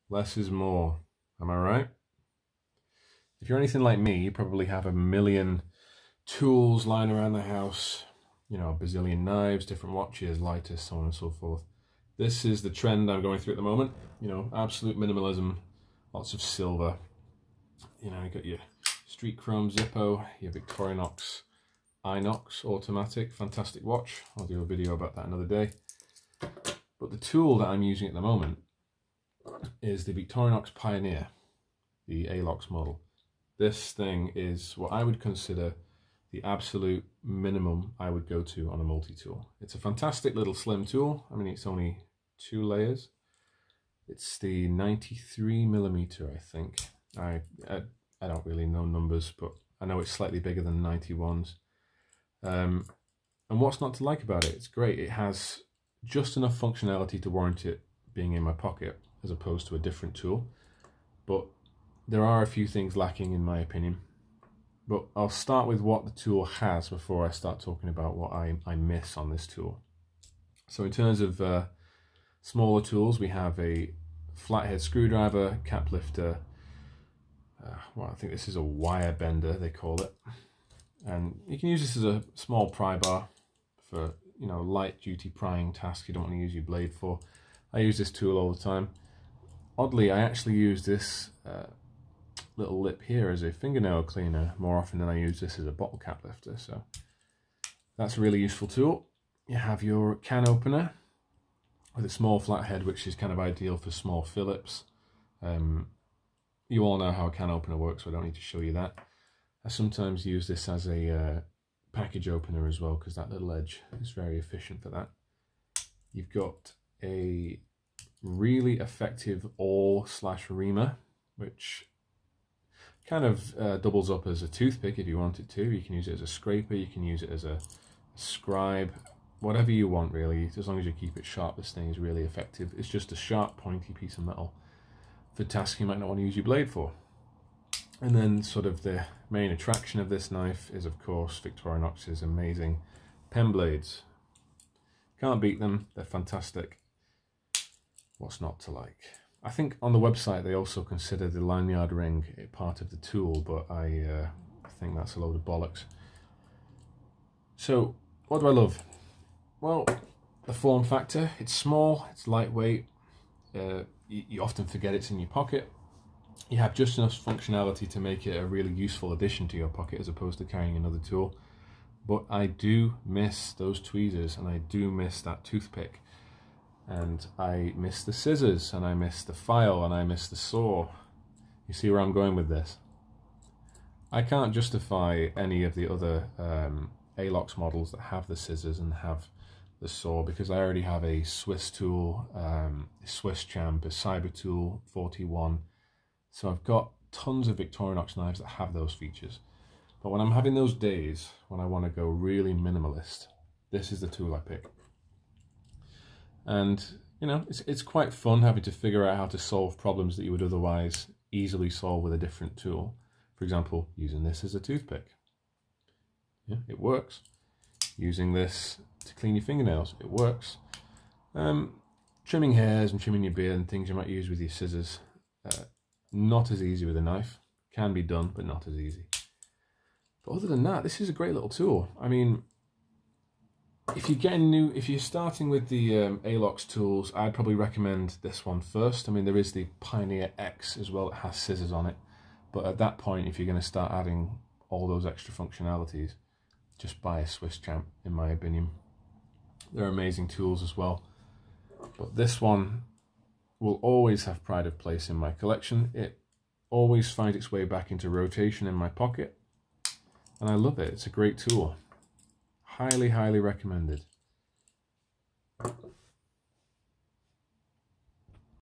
Less is more, am I right? If you're anything like me, you probably have a million tools lying around the house, you know, a bazillion knives, different watches, lighters, so on and so forth. This is the trend I'm going through at the moment, you know, absolute minimalism, lots of silver. You know, you got your Street Chrome Zippo, your Victorinox Inox automatic, fantastic watch. I'll do a video about that another day. But the tool that I'm using at the moment is the Victorinox Pioneer, the Alox model. This thing is what I would consider the absolute minimum I would go to on a multi-tool. It's a fantastic little slim tool. I mean, it's only 2 layers. It's the 93mm, I think. I don't really know numbers, but I know it's slightly bigger than 91s. And what's not to like about it? It's great. It has just enough functionality to warrant it being in my pocket as opposed to a different tool, but there are a few things lacking in my opinion. But I'll start with what the tool has before I start talking about what I miss on this tool. So in terms of smaller tools, we have a flathead screwdriver, cap lifter, well, I think this is a wire bender they call it, and you can use this as a small pry bar for, you know, light duty prying tasks you don't want to use your blade for. I use this tool all the time. Oddly, I actually use this little lip here as a fingernail cleaner more often than I use this as a bottle cap lifter, so that's a really useful tool. You have your can opener with a small flathead, which is kind of ideal for small Phillips. You all know how a can opener works, so I don't need to show you that. I sometimes use this as a package opener as well, because that little edge is very efficient for that. You've got a really effective awl/reamer, which kind of doubles up as a toothpick if you want it to. You can use it as a scraper, you can use it as a scribe, whatever you want really, as long as you keep it sharp. This thing is really effective. It's just a sharp, pointy piece of metal for tasks you might not want to use your blade for. And then sort of the main attraction of this knife is, of course, Victorinox's amazing pen blades. Can't beat them, they're fantastic. What's not to like? I think on the website they also consider the lanyard ring part of the tool, but I think that's a load of bollocks. So, what do I love? Well, the form factor. It's small, it's lightweight, you often forget it's in your pocket. You have just enough functionality to make it a really useful addition to your pocket as opposed to carrying another tool. But I do miss those tweezers, and I do miss that toothpick, and I miss the scissors, and I miss the file, and I miss the saw. You see where I'm going with this? I can't justify any of the other Alox models that have the scissors and have the saw, because I already have a Swiss tool, a Swiss Champ, a Cyber Tool 41. So I've got tons of Victorinox knives that have those features. But when I'm having those days when I want to go really minimalist, this is the tool I pick. And, you know, it's quite fun having to figure out how to solve problems that you would otherwise easily solve with a different tool. For example, using this as a toothpick. Yeah, it works. Using this to clean your fingernails, it works. Trimming hairs and trimming your beard and things you might use with your scissors, not as easy with a knife. Can be done, but not as easy. But other than that, this is a great little tool. I mean, if you're starting with the Alox tools, I'd probably recommend this one first. I mean, there is the Pioneer X as well that has scissors on it. But at that point, if you're going to start adding all those extra functionalities, just buy a Swiss Champ, in my opinion. They're amazing tools as well. But this one will always have pride of place in my collection. It always finds its way back into rotation in my pocket. And I love it. It's a great tool. Highly, highly recommended.